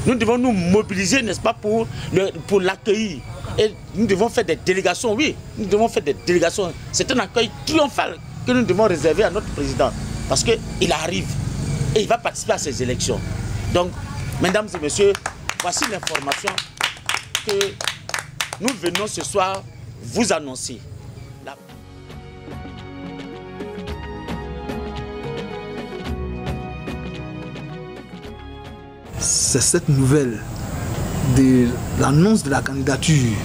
Nous devons nous mobiliser, n'est-ce pas, pour l'accueillir. Et nous devons faire des délégations, oui, nous devons faire des délégations. C'est un accueil triomphal que nous devons réserver à notre président. Parce qu'il arrive et il va participer à ces élections. Donc, mesdames et messieurs, voici l'information que nous venons ce soir vous annoncer. C'est cette nouvelle de l'annonce de la candidature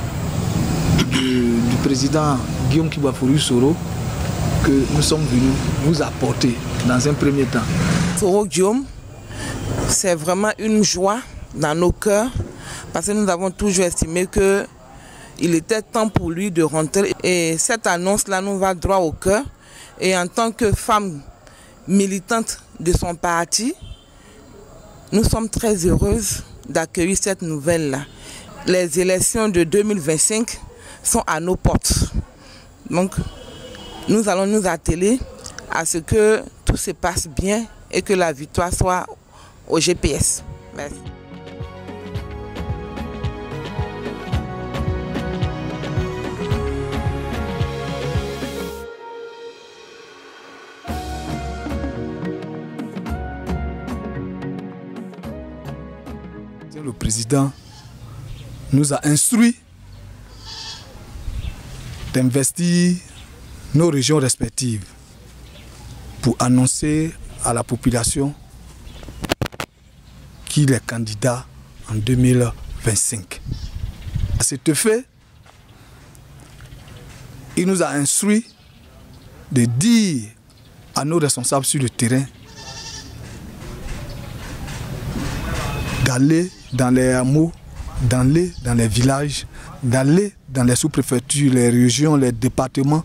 du président Guillaume Kibafory Soro que nous sommes venus vous apporter dans un premier temps. Soro Guillaume, c'est vraiment une joie dans nos cœurs parce que nous avons toujours estimé qu'il était temps pour lui de rentrer. Et cette annonce-là nous va droit au cœur. Et en tant que femme militante de son parti, nous sommes très heureuses d'accueillir cette nouvelle-là. Les élections de 2025 sont à nos portes. Donc, nous allons nous atteler à ce que tout se passe bien et que la victoire soit au GPS. Merci. Le président nous a instruit d'investir nos régions respectives pour annoncer à la population qu'il est candidat en 2025. À cet effet, il nous a instruit de dire à nos responsables sur le terrain d'aller dans les hameaux, d'aller dans les villages, d'aller dans les sous-préfectures, les régions, les départements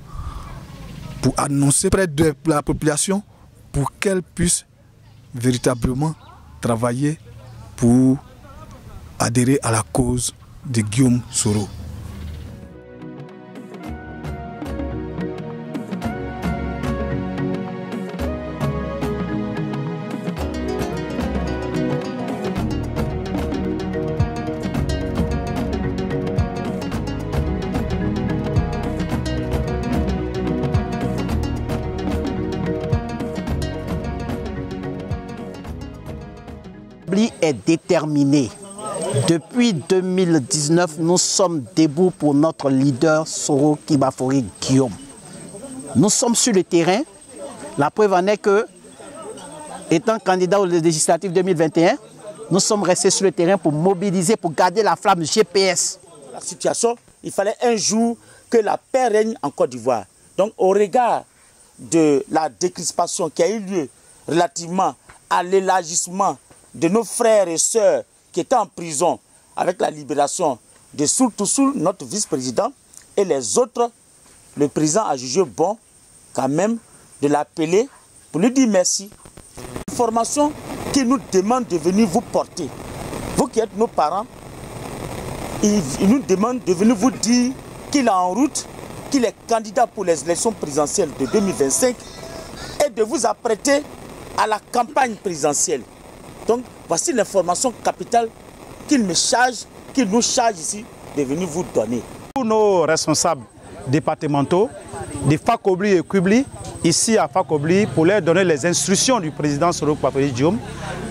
pour annoncer près de la population pour qu'elle puisse véritablement travailler pour adhérer à la cause de Guillaume Soro. Est déterminé. Depuis 2019, nous sommes debout pour notre leader Soro Kibafory Guillaume. Nous sommes sur le terrain. La preuve en est que, étant candidat aux législatives 2021, nous sommes restés sur le terrain pour mobiliser, pour garder la flamme GPS. La situation, il fallait un jour que la paix règne en Côte d'Ivoire. Donc au regard de la décrispation qui a eu lieu relativement à l'élargissement de nos frères et sœurs qui étaient en prison avec la libération de Soul Toussoul, notre vice-président, et les autres, le président a jugé bon quand même de l'appeler pour lui dire merci. Information qu'il nous demande de venir vous porter. Vous qui êtes nos parents, il nous demande de venir vous dire qu'il est en route, qu'il est candidat pour les élections présidentielles de 2025 et de vous apprêter à la campagne présidentielle. Donc, voici l'information capitale qu'il nous charge ici de venir vous donner. Pour nos responsables départementaux de Fakobli et Kubli, ici à Fakobli, pour leur donner les instructions du président Soro Kibafory Guillaume,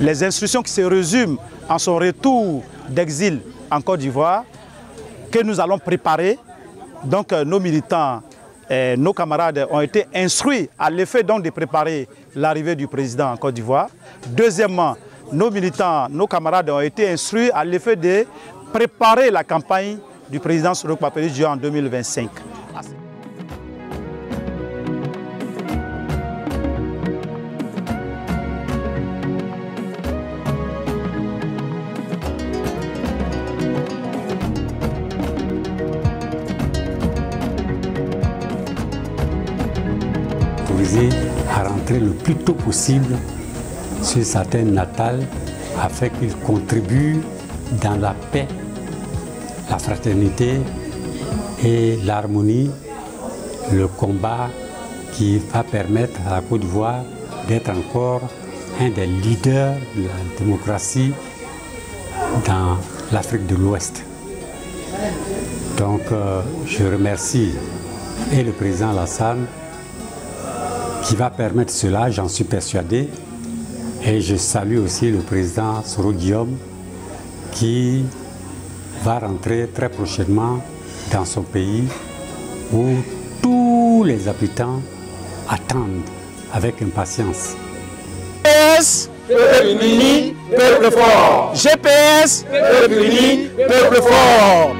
les instructions qui se résument en son retour d'exil en Côte d'Ivoire, que nous allons préparer. Donc, nos militants, nos camarades ont été instruits à l'effet donc de préparer l'arrivée du président en Côte d'Ivoire. Deuxièmement, nos militants, nos camarades ont été instruits à l'effet de préparer la campagne du président Soro Kibafory Guillaume en 2025. Autorisé à rentrer le plus tôt possible sur sa terre natale afin qu'il contribue dans la paix, la fraternité et l'harmonie, le combat qui va permettre à la Côte d'Ivoire d'être encore un des leaders de la démocratie dans l'Afrique de l'Ouest. Donc je remercie et le président Alassane qui va permettre cela, j'en suis persuadé. Et je salue aussi le président Soro Guillaume qui va rentrer très prochainement dans son pays où tous les habitants attendent avec impatience. GPS, peuple uni, peuple fort. GPS, peuple uni, peuple fort.